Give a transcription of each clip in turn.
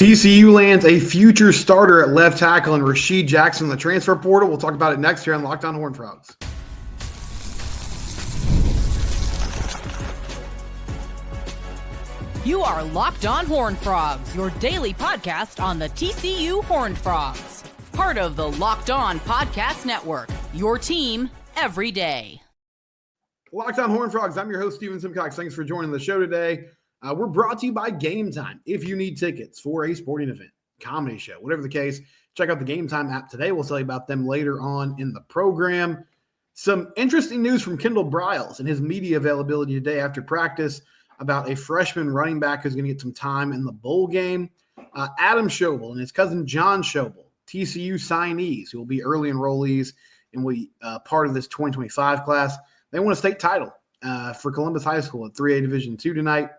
TCU lands a future starter at left tackle and Rasheed Jackson in the transfer portal. We'll talk about it next here on Locked On Horned Frogs. You are Locked On Horned Frogs, your daily podcast on the TCU Horned Frogs. Part of the Locked On Podcast Network, your team every day. Locked On Horned Frogs, I'm your host, Steven Simcox. Thanks for joining the show today. We're brought to you by Gametime. If you need tickets for a sporting event, comedy show, whatever the case, check out the Gametime app today. We'll tell you about them later on in the program. Some interesting news from Kendall Briles and his media availability today after practice about a freshman running back who's going to get some time in the bowl game. Adam Schobel and his cousin John Schobel, TCU signees who will be early enrollees and will be part of this 2025 class. They won a state title for Columbus High School at 3A Division II tonight.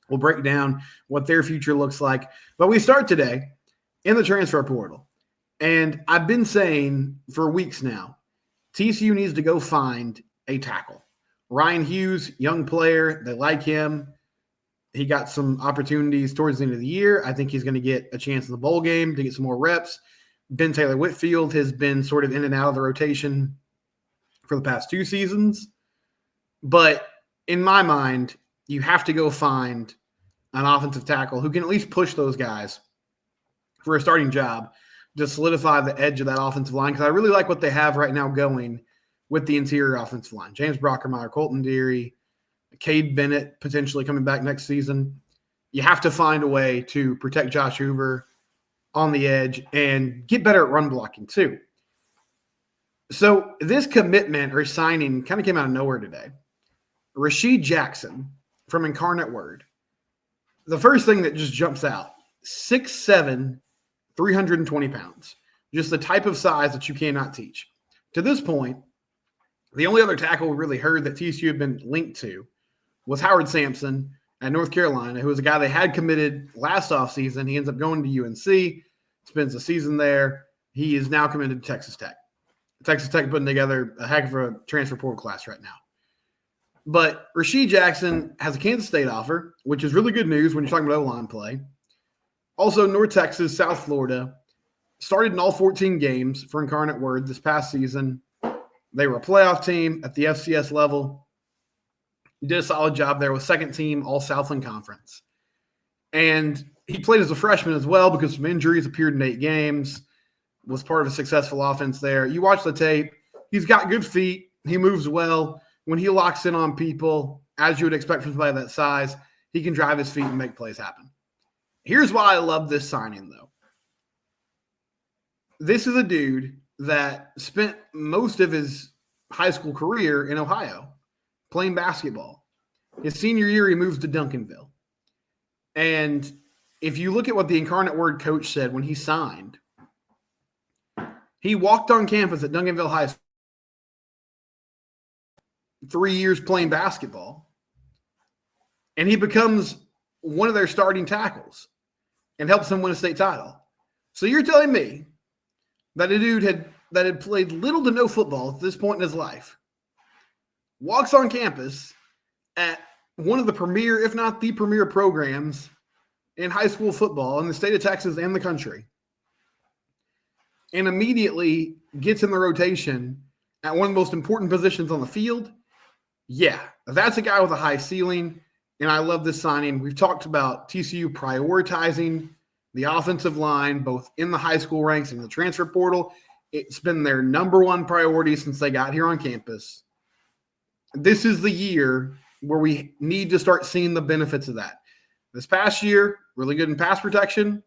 We'll break down what their future looks like. But we start today in the transfer portal. And I've been saying for weeks now, TCU needs to go find a tackle. Ryan Hughes, young player. They like him. He got some opportunities towards the end of the year. I think he's going to get a chance in the bowl game to get some more reps. Ben Taylor Whitfield has been sort of in and out of the rotation for the past two seasons. But in my mind, you have to go find an offensive tackle who can at least push those guys for a starting job to solidify the edge of that offensive line, because I really like what they have right now going with the interior offensive line. James Brockermeyer, Colton Deary, Cade Bennett potentially coming back next season. You have to find a way to protect Josh Hoover on the edge and get better at run blocking too. So this commitment or signing kind of came out of nowhere today. Rasheed Jackson from Incarnate Word. The first thing that just jumps out, 6'7", 320 pounds. Just the type of size that you cannot teach. To this point, the only other tackle we really heard that TCU had been linked to was Howard Sampson at North Carolina, who was a guy they had committed last offseason. He ends up going to UNC, spends a season there. He is now committed to Texas Tech. Texas Tech putting together a heck of a transfer portal class right now. But Rasheed Jackson has a Kansas State offer, which is really good news when you're talking about O-line play. Also, North Texas, South Florida, started in all 14 games for Incarnate Word this past season. They were a playoff team at the FCS level. Did a solid job there with second team All-Southland Conference. And he played as a freshman as well because some injuries, appeared in 8 games, was part of a successful offense there. You watch the tape. He's got good feet. He moves well. When he locks in on people, as you would expect from somebody that size, he can drive his feet and make plays happen. Here's why I love this signing, though. This is a dude that spent most of his high school career in Ohio playing basketball. His senior year, he moves to Duncanville. And if you look at what the Incarnate Word coach said when he signed, he walked on campus at Duncanville High School. 3 years playing basketball, and he becomes one of their starting tackles and helps them win a state title. So you're telling me that a dude that had played little to no football at this point in his life walks on campus at one of the premier, if not the premier programs in high school football in the state of Texas and the country, and immediately gets in the rotation at one of the most important positions on the field? Yeah, that's a guy with a high ceiling, and I love this signing. We've talked about TCU prioritizing the offensive line, both in the high school ranks and the transfer portal. It's been their number one priority since they got here on campus. This is the year where we need to start seeing the benefits of that. This past year, really good in pass protection,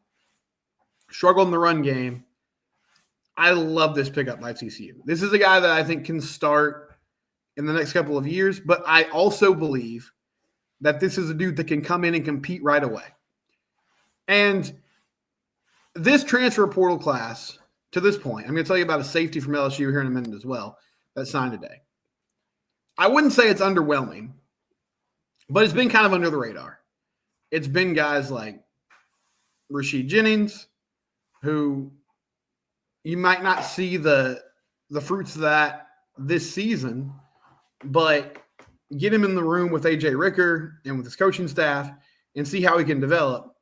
struggled in the run game. I love this pickup by TCU. This is a guy that I think can start in the next couple of years, but I also believe that this is a dude that can come in and compete right away. And this transfer portal class, to this point, I'm going to tell you about a safety from LSU here in a minute as well that signed today. I wouldn't say it's underwhelming, but it's been kind of under the radar. It's been guys like Rasheed Jennings, who you might not see the fruits of that this season, but get him in the room with A.J. Ricker and with his coaching staff and see how he can develop.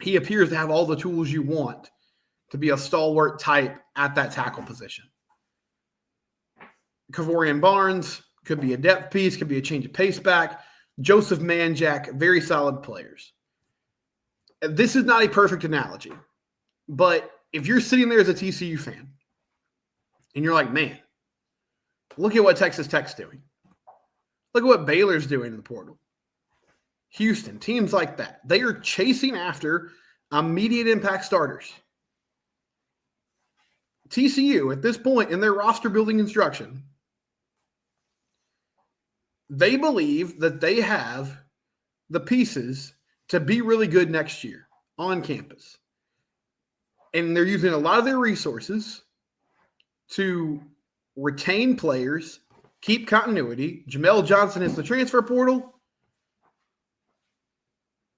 he appears to have all the tools you want to be a stalwart type at that tackle position. Kavorian Barnes could be a depth piece, could be a change of pace back. Joseph Manjack, very solid players. This is not a perfect analogy, but if you're sitting there as a TCU fan and you're like, man, look at what Texas Tech's doing. Look at what Baylor's doing in the portal. Houston, teams like that. They are chasing after immediate impact starters. TCU, at this point in their roster building instruction, they believe that they have the pieces to be really good next year on campus. And they're using a lot of their resources to retain players, keep continuity. Jamel Johnson is the transfer portal.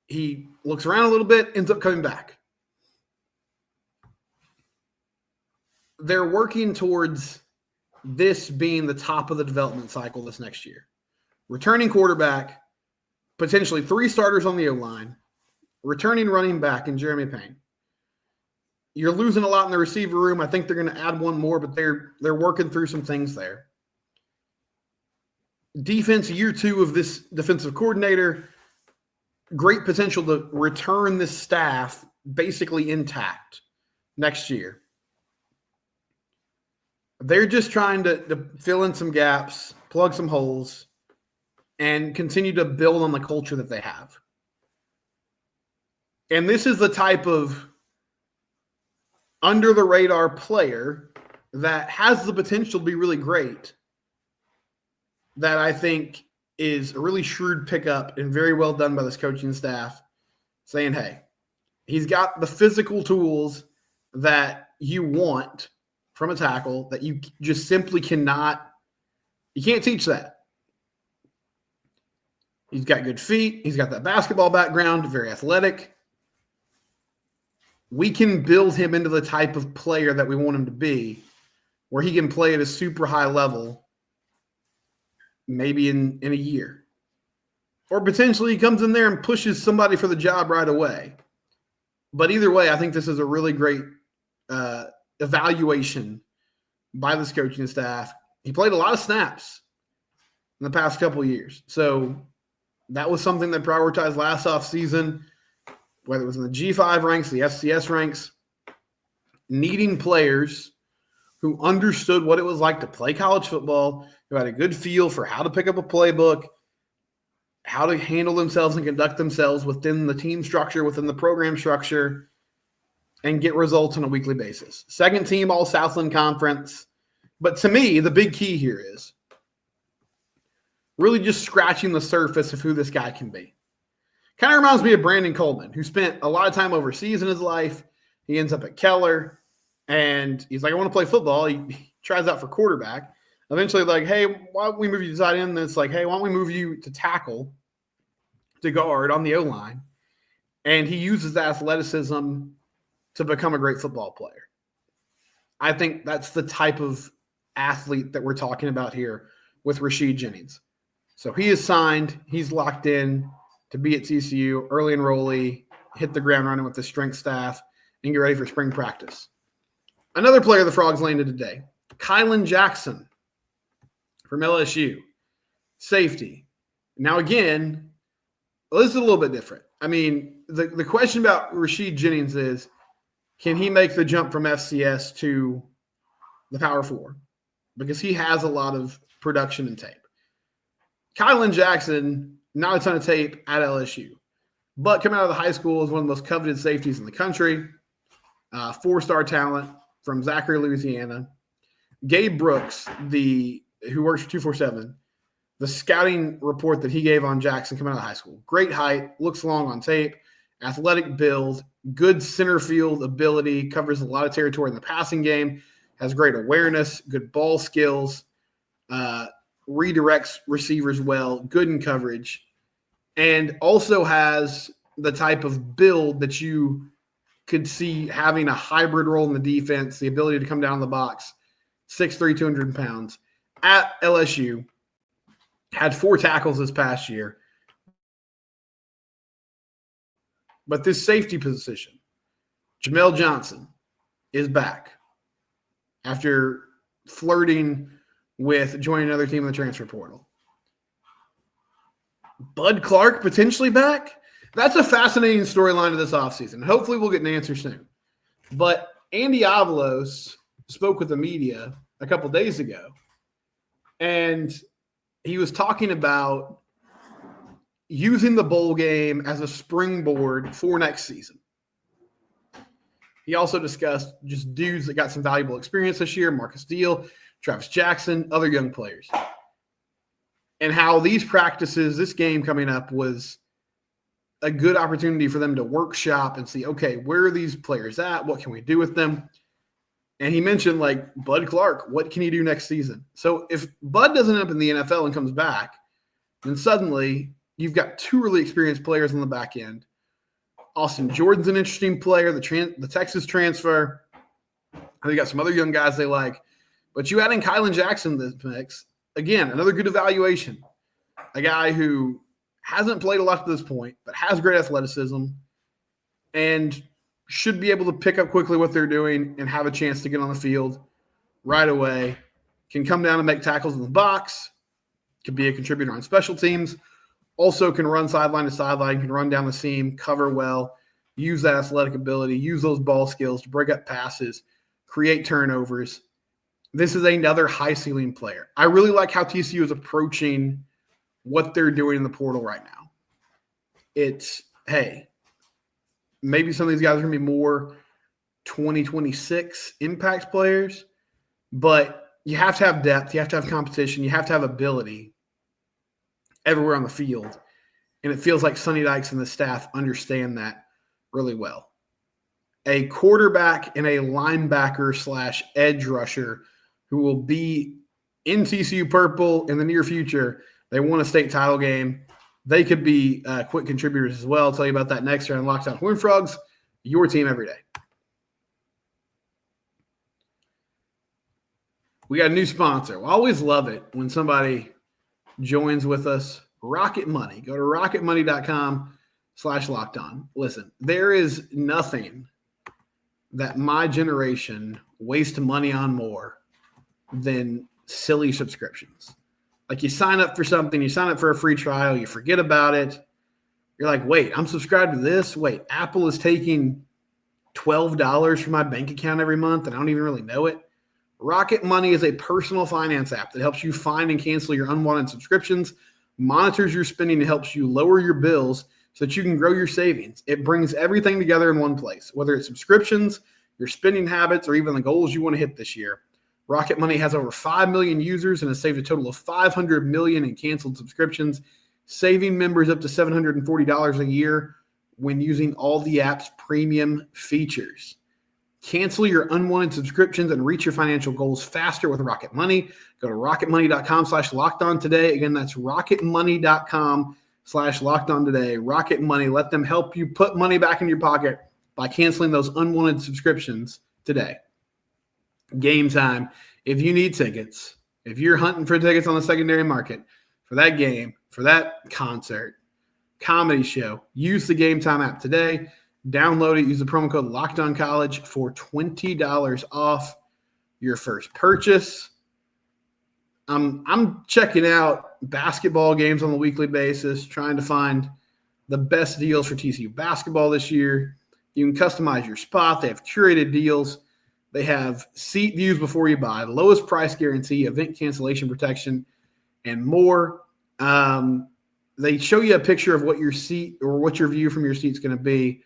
He looks around a little bit, ends up coming back. They're working towards this being the top of the development cycle this next year. Returning quarterback, potentially 3 starters on the O-line, returning running back in Jeremy Payne. You're losing a lot in the receiver room. I think they're going to add one more, but they're working through some things there. Defense, year 2 of this defensive coordinator, great potential to return this staff basically intact next year. They're just trying to fill in some gaps, plug some holes, and continue to build on the culture that they have. And this is the type of under-the-radar player that has the potential to be really great, that I think is a really shrewd pickup and very well done by this coaching staff, saying, hey, he's got the physical tools that you want from a tackle that you just simply cannot – you can't teach that. He's got good feet. He's got that basketball background, very athletic. We can build him into the type of player that we want him to be, where he can play at a super high level maybe in a year. Or potentially he comes in there and pushes somebody for the job right away. But either way, I think this is a really great evaluation by this coaching staff. He played a lot of snaps in the past couple of years. So that was something they prioritized last offseason, whether it was in the G5 ranks, the FCS ranks, needing players who understood what it was like to play college football, who had a good feel for how to pick up a playbook, how to handle themselves and conduct themselves within the team structure, within the program structure, and get results on a weekly basis. Second team All Southland Conference. But to me, the big key here is really just scratching the surface of who this guy can be. Kind of reminds me of Brandon Coleman, who spent a lot of time overseas in his life. He ends up at Keller, and he's like, I want to play football. He tries out for quarterback. Eventually, like, hey, why don't we move you to tight end? And it's like, hey, why don't we move you to tackle, to guard on the O-line? And he uses that athleticism to become a great football player. I think that's the type of athlete that we're talking about here with Rasheed Jennings. So he is signed. He's locked in to be at TCU, early enrollee, hit the ground running with the strength staff, and get ready for spring practice. Another player the Frogs landed today, Kylin Jackson from LSU, safety. Now, again, this is a little bit different. I mean, the question about Rasheed Jennings is, can he make the jump from FCS to the Power 4? Because he has a lot of production and tape. Kylin Jackson, not a ton of tape at LSU, but coming out of the high school is one of the most coveted safeties in the country. 4-star talent from Zachary, Louisiana. Gabe Brooks, who works for 247, the scouting report that he gave on Jackson coming out of high school. Great height, looks long on tape, athletic build, good center field ability, covers a lot of territory in the passing game, has great awareness, good ball skills, redirects receivers well, good in coverage, and also has the type of build that you could see having a hybrid role in the defense, the ability to come down the box, 6'3", 200 pounds. At LSU, had 4 tackles this past year. But this safety position, Jamel Johnson, is back after flirting with joining another team in the transfer portal. Bud Clark potentially back. That's a fascinating storyline of this offseason. Hopefully we'll get an answer soon. But Andy Avalos spoke with the media a couple days ago, and he was talking about using the bowl game as a springboard for next season. He also discussed just dudes that got some valuable experience this year, Marcus Deal, Travis Jackson, other young players, and how these practices, this game coming up, was a good opportunity for them to workshop and see, okay, where are these players at? What can we do with them? And he mentioned, like, Bud Clark, what can he do next season? So if Bud doesn't end up in the NFL and comes back, then suddenly you've got two really experienced players on the back end. Austin Jordan's an interesting player, the Texas transfer. They got some other young guys they like. But you add in Kylin Jackson to the mix. Again, another good evaluation. A guy who hasn't played a lot to this point, but has great athleticism and should be able to pick up quickly what they're doing and have a chance to get on the field right away. Can come down and make tackles in the box. Could be a contributor on special teams. Also can run sideline to sideline, can run down the seam, cover well, use that athletic ability, use those ball skills to break up passes, create turnovers. This is another high-ceiling player. I really like how TCU is approaching what they're doing in the portal right now. It's, hey, maybe some of these guys are going to be more 2026 impact players, but you have to have depth. You have to have competition. You have to have ability everywhere on the field. And it feels like Sonny Dykes and the staff understand that really well. A quarterback and a linebacker / edge rusher who will be in TCU purple in the near future. They won a state title game. They could be quick contributors as well. I'll tell you about that next year on Locked On Horned Frogs, your team every day. We got a new sponsor. I always love it when somebody joins with us. Rocket Money. Go to rocketmoney.com/lockedon. Listen, there is nothing that my generation wastes money on more than silly subscriptions. Like, you sign up for something, you sign up for a free trial, you forget about it. You're like, wait, I'm subscribed to this. Wait, Apple is taking $12 from my bank account every month and I don't even really know it. Rocket Money is a personal finance app that helps you find and cancel your unwanted subscriptions, monitors your spending, and helps you lower your bills so that you can grow your savings. It brings everything together in one place, whether it's subscriptions, your spending habits, or even the goals you want to hit this year. Rocket Money has over 5 million users and has saved a total of $500 million in canceled subscriptions, saving members up to $740 a year when using all the app's premium features. Cancel your unwanted subscriptions and reach your financial goals faster with Rocket Money. Go to rocketmoney.com/lockedon today. Again, that's rocketmoney.com/lockedon today. Rocket Money, let them help you put money back in your pocket by canceling those unwanted subscriptions today. Game Time. If you need tickets, if you're hunting for tickets on the secondary market for that game, for that concert, comedy show, use the Game Time app today. Download it. Use the promo code LOCKEDONCollege for $20 off your first purchase. I'm checking out basketball games on a weekly basis, trying to find the best deals for TCU basketball this year. You can customize your spot. They have curated deals. They have seat views before you buy, the lowest price guarantee, event cancellation protection, and more. They show you a picture of what your seat or what your view from your seat is going to be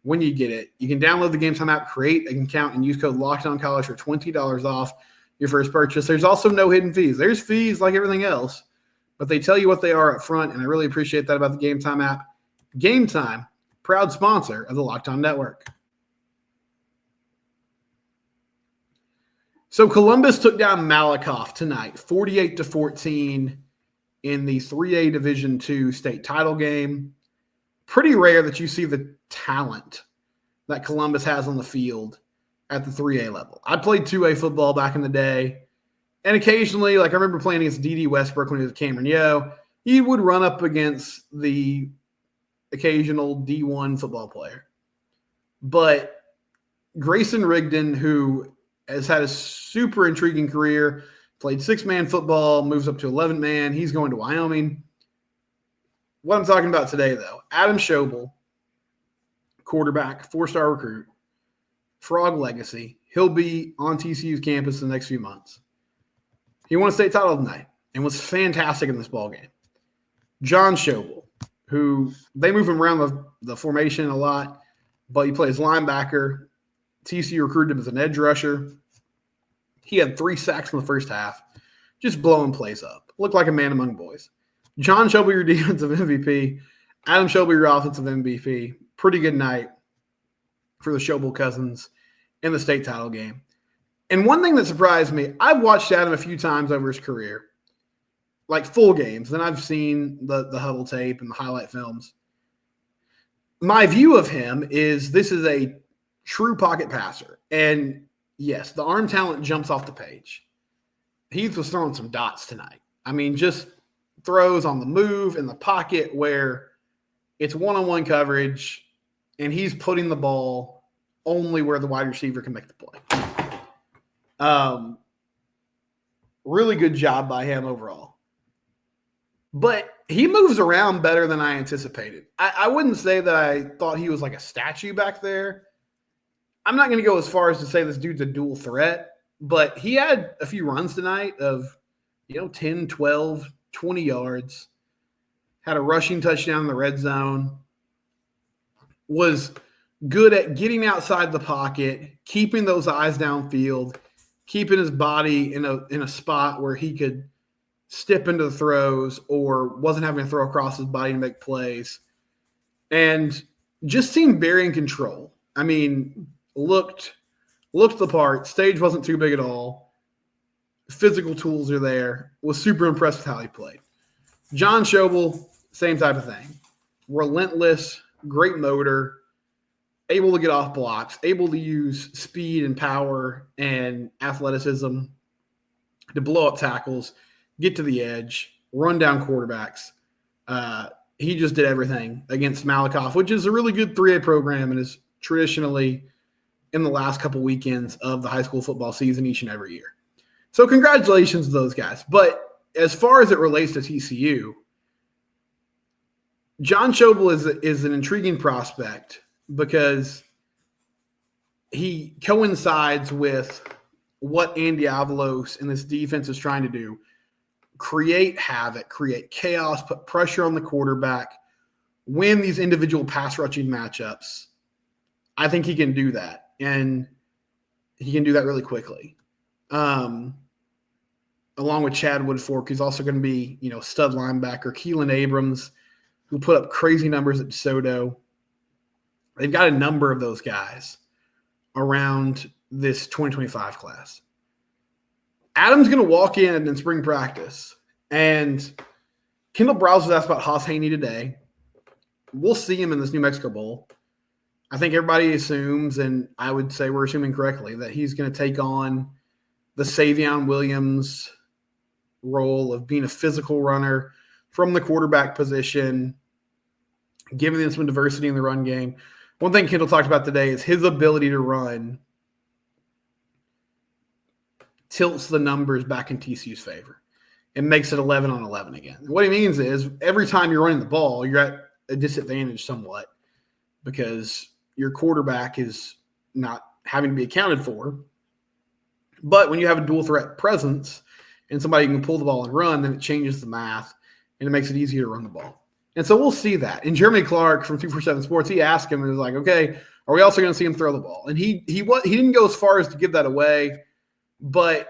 when you get it. You can download the Game Time app, create an account, and use code LOCKEDONCollege for $20 off your first purchase. There's also no hidden fees. There's fees like everything else, but they tell you what they are up front, and I really appreciate that about the Game Time app. Game Time, proud sponsor of the Locked On Network. So Columbus took down Malakoff tonight, 48-14 in the 3A Division II state title game. Pretty rare that you see the talent that Columbus has on the field at the 3A level. I played 2A football back in the day, and occasionally, like I remember playing against D.D. Westbrook when he was at Cameron Yo, he would run up against the occasional D1 football player. But Grayson Rigdon, who has had a super intriguing career, played 6-man football, moves up to 11-man. He's going to Wyoming. What I'm talking about today, though, Adam Schobel, quarterback, 4-star recruit, Frog legacy. He'll be on TCU's campus in the next few months. He won a state title tonight and was fantastic in this ballgame. John Schobel, who they move him around the formation a lot, but he plays linebacker. TCU recruited him as an edge rusher. He had 3 sacks in the first half, just blowing plays up. Looked like a man among boys. John Schobel, your defensive MVP. Adam Schobel, your offensive MVP. Pretty good night for the Schobel cousins in the state title game. And one thing that surprised me, I've watched Adam a few times over his career, like full games. Then I've seen the huddle tape and the highlight films. My view of him is this is a true pocket passer. And yes, the arm talent jumps off the page. Heath was throwing some dots tonight. I mean, just throws on the move in the pocket where it's one-on-one coverage and he's putting the ball only where the wide receiver can make the play. Really good job by him overall. But he moves around better than I anticipated. I wouldn't say that I thought he was like a statue back there. I'm not going to go as far as to say this dude's a dual threat, but he had a few runs tonight of, 10, 12, 20 yards, had a rushing touchdown in the red zone, was good at getting outside the pocket, keeping those eyes downfield, keeping his body in a spot where he could step into the throws or wasn't having to throw across his body to make plays, and just seemed very in control. I mean, looked the part. Stage wasn't too big at all. Physical tools are there. Was super impressed with how he played. John Schobel, same type of thing. Relentless, great motor, able to get off blocks, able to use speed and power and athleticism to blow up tackles, get to the edge, run down quarterbacks. He just did everything against Malakoff, which is a really good 3A program and is traditionally in the last couple weekends of the high school football season each and every year. So congratulations to those guys. But as far as it relates to TCU, John Schobel is an intriguing prospect because he coincides with what Andy Avalos and this defense is trying to do. Create havoc, create chaos, put pressure on the quarterback, win these individual pass rushing matchups. I think he can do that, and he can do that really quickly. Along with Chad Woodfork, who's also going to be, stud linebacker, Keelan Abrams, who put up crazy numbers at DeSoto. They've got a number of those guys around this 2025 class. Adam's going to walk in spring practice, and Kendall Browse was asked about Haas Haney today. We'll see him in this New Mexico Bowl. I think everybody assumes, and I would say we're assuming correctly, that he's going to take on the Savion Williams role of being a physical runner from the quarterback position, giving them some diversity in the run game. One thing Kendall talked about today is his ability to run tilts the numbers back in TCU's favor and makes it 11 on 11 again. And what he means is every time you're running the ball, you're at a disadvantage somewhat because your quarterback is not having to be accounted for. But when you have a dual threat presence and somebody can pull the ball and run, then it changes the math and it makes it easier to run the ball. And so we'll see that. And Jeremy Clark from 247 Sports, he asked him and was like, okay, are we also going to see him throw the ball? And he didn't go as far as to give that away, but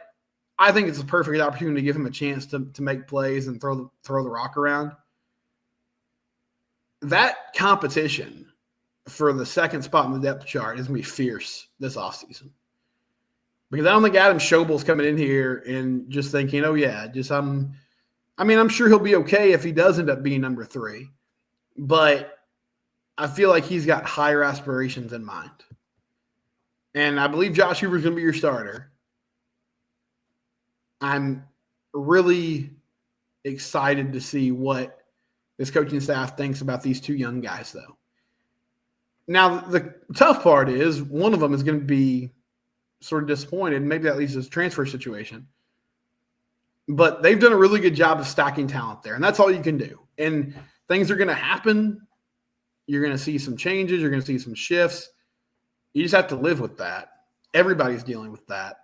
I think it's a perfect opportunity to give him a chance to make plays and throw the rock around. That competition for the second spot in the depth chart is going to be fierce this offseason. Because I don't think Adam Schobel's coming in here and just thinking, oh, yeah, I'm sure he'll be okay if he does end up being number 3. But I feel like he's got higher aspirations in mind. And I believe Josh Hoover's going to be your starter. I'm really excited to see what this coaching staff thinks about these two young guys, though. Now, the tough part is one of them is going to be sort of disappointed. Maybe that leads to his transfer situation. But they've done a really good job of stacking talent there, and that's all you can do. And things are going to happen. You're going to see some changes. You're going to see some shifts. You just have to live with that. Everybody's dealing with that.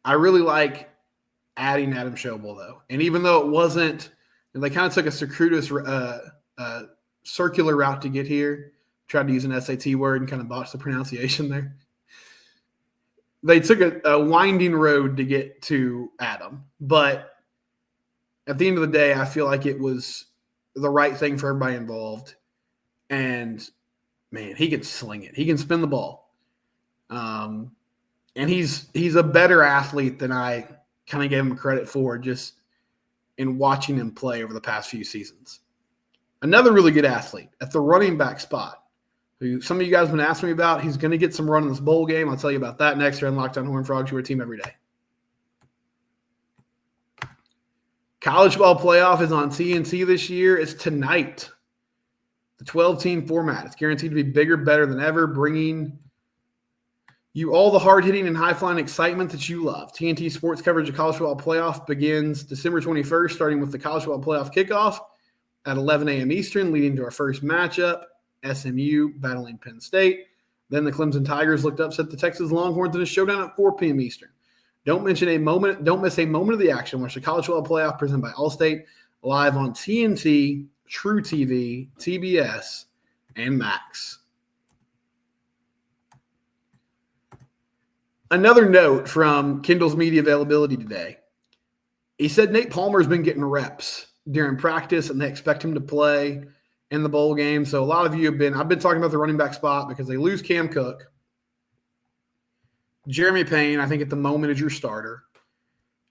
I really like adding Adam Schobel, though. And even though it wasn't – they kind of took a circuitous circular route to get here. Tried to use an SAT word and kind of botched the pronunciation there. They took a winding road to get to Adam. But at the end of the day, I feel like it was the right thing for everybody involved. And, man, he can sling it. He can spin the ball. And he's a better athlete than I kind of gave him credit for just in watching him play over the past few seasons. Another really good athlete at the running back spot, who some of you guys have been asking me about. He's going to get some run in this bowl game. I'll tell you about that next year on Locked On Horned Frogs, your team every day. College ball playoff is on TNT this year. It's tonight. The 12-team format. It's guaranteed to be bigger, better than ever, bringing you all the hard-hitting and high-flying excitement that you love. TNT sports coverage of college football playoff begins December 21st, starting with the college football playoff kickoff at 11 a.m. Eastern, leading to our first matchup, SMU battling Penn State. Then the Clemson Tigers looked to upset the Texas Longhorns in a showdown at 4 p.m. Eastern. Don't miss a moment of the action. Watch the college football playoff presented by Allstate live on TNT, True TV, TBS, and Max. Another note from Kendall's media availability today. He said Nate Palmer's been getting reps during practice, and they expect him to play in the bowl game. So a lot of you I've been talking about the running back spot because they lose Cam Cook. Jeremy Payne, I think at the moment, is your starter.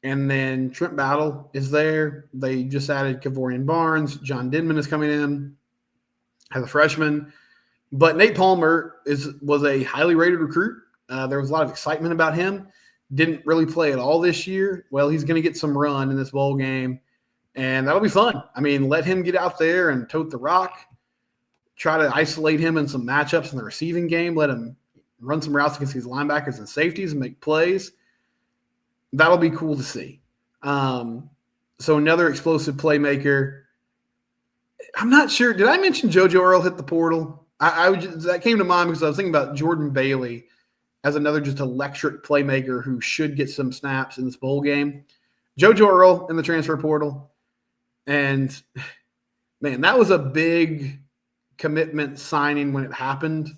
And then Trent Battle is there. They just added Kavorian Barnes. John Denman is coming in as a freshman. But Nate Palmer was a highly rated recruit. There was a lot of excitement about him. Didn't really play at all this year. Well, he's going to get some run in this bowl game, and that'll be fun. I mean, let him get out there and tote the rock. Try to isolate him in some matchups in the receiving game. Let him run some routes against these linebackers and safeties and make plays. That'll be cool to see. So another explosive playmaker. I'm not sure. Did I mention JoJo Earl hit the portal? That came to mind because I was thinking about Jordan Bailey as another just electric playmaker who should get some snaps in this bowl game. JoJo Earl in the transfer portal. And, man, that was a big commitment signing when it happened.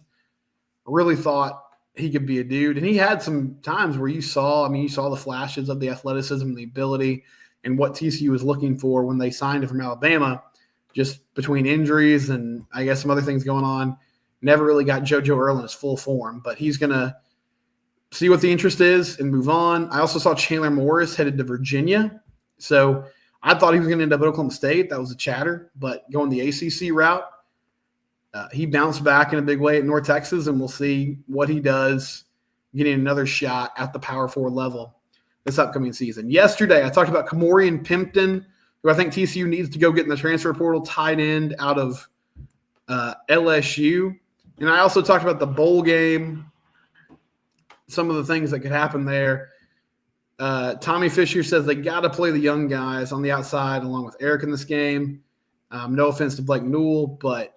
I really thought he could be a dude. And he had some times where you saw the flashes of the athleticism and the ability and what TCU was looking for when they signed him from Alabama, just between injuries and I guess some other things going on. Never really got JoJo Earl in his full form, but he's going to see what the interest is and move on. I also saw Chandler Morris headed to Virginia. So I thought he was going to end up at Oklahoma State. That was a chatter, but going the ACC route, he bounced back in a big way at North Texas, and we'll see what he does getting another shot at the Power 4 level this upcoming season. Yesterday, I talked about Kamorian Pimpton, who I think TCU needs to go get in the transfer portal, tight end out of LSU. And I also talked about the bowl game, some of the things that could happen there. Tommy Fisher says they got to play the young guys on the outside along with Eric in this game. No offense to Blake Newell, but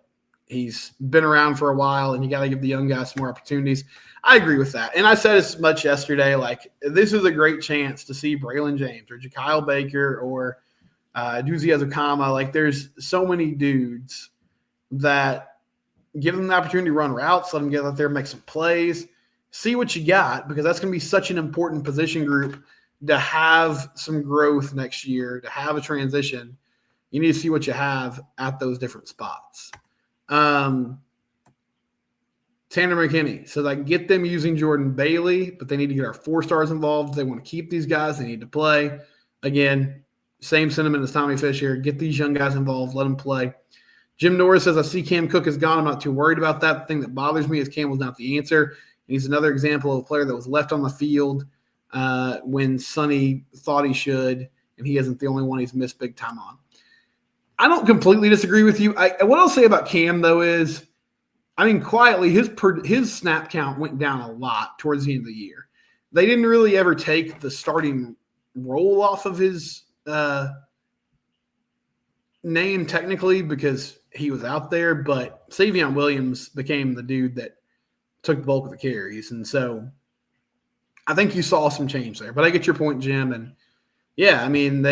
he's been around for a while, and you got to give the young guys some more opportunities. I agree with that. And I said as much yesterday, like, this is a great chance to see Braylon James or Jakyle Baker or Duzi Azukama. Like, there's so many dudes that give them the opportunity to run routes, let them get out there and make some plays, see what you got, because that's going to be such an important position group to have some growth next year, to have a transition. You need to see what you have at those different spots. Tanner McKinney says, I get them using Jordan Bailey, but they need to get our 4 stars involved. If they want to keep these guys, they need to play. Again, same sentiment as Tommy Fisher. Get these young guys involved. Let them play. Jim Norris says, I see Cam Cook is gone. I'm not too worried about that. The thing that bothers me is Cam was not the answer. And he's another example of a player that was left on the field when Sonny thought he should, and he isn't the only one he's missed big time on. I completely disagree with you. What I'll say about Cam, though, is, I mean, quietly, his snap count went down a lot towards the end of the year. They didn't really ever take the starting role off of his name technically because he was out there, but Savion Williams became the dude that took the bulk of the carries. And so I think you saw some change there. But I get your point, Jim. And, yeah, I mean,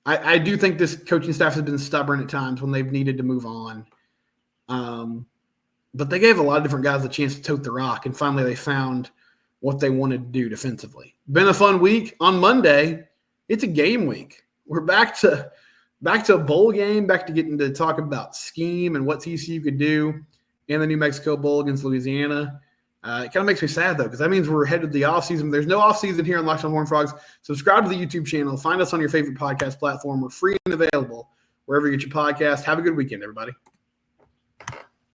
I do think this coaching staff has been stubborn at times when they've needed to move on. But they gave a lot of different guys a chance to tote the rock, and finally they found what they wanted to do defensively. Been a fun week. On Monday, it's a game week. We're back to a bowl game, back to getting to talk about scheme and what TCU could do in the New Mexico Bowl against Louisiana. It kind of makes me sad, though, because that means we're headed to the offseason. There's no offseason here on Locked on Horned Frogs. Subscribe to the YouTube channel. Find us on your favorite podcast platform. We're free and available wherever you get your podcast. Have a good weekend, everybody.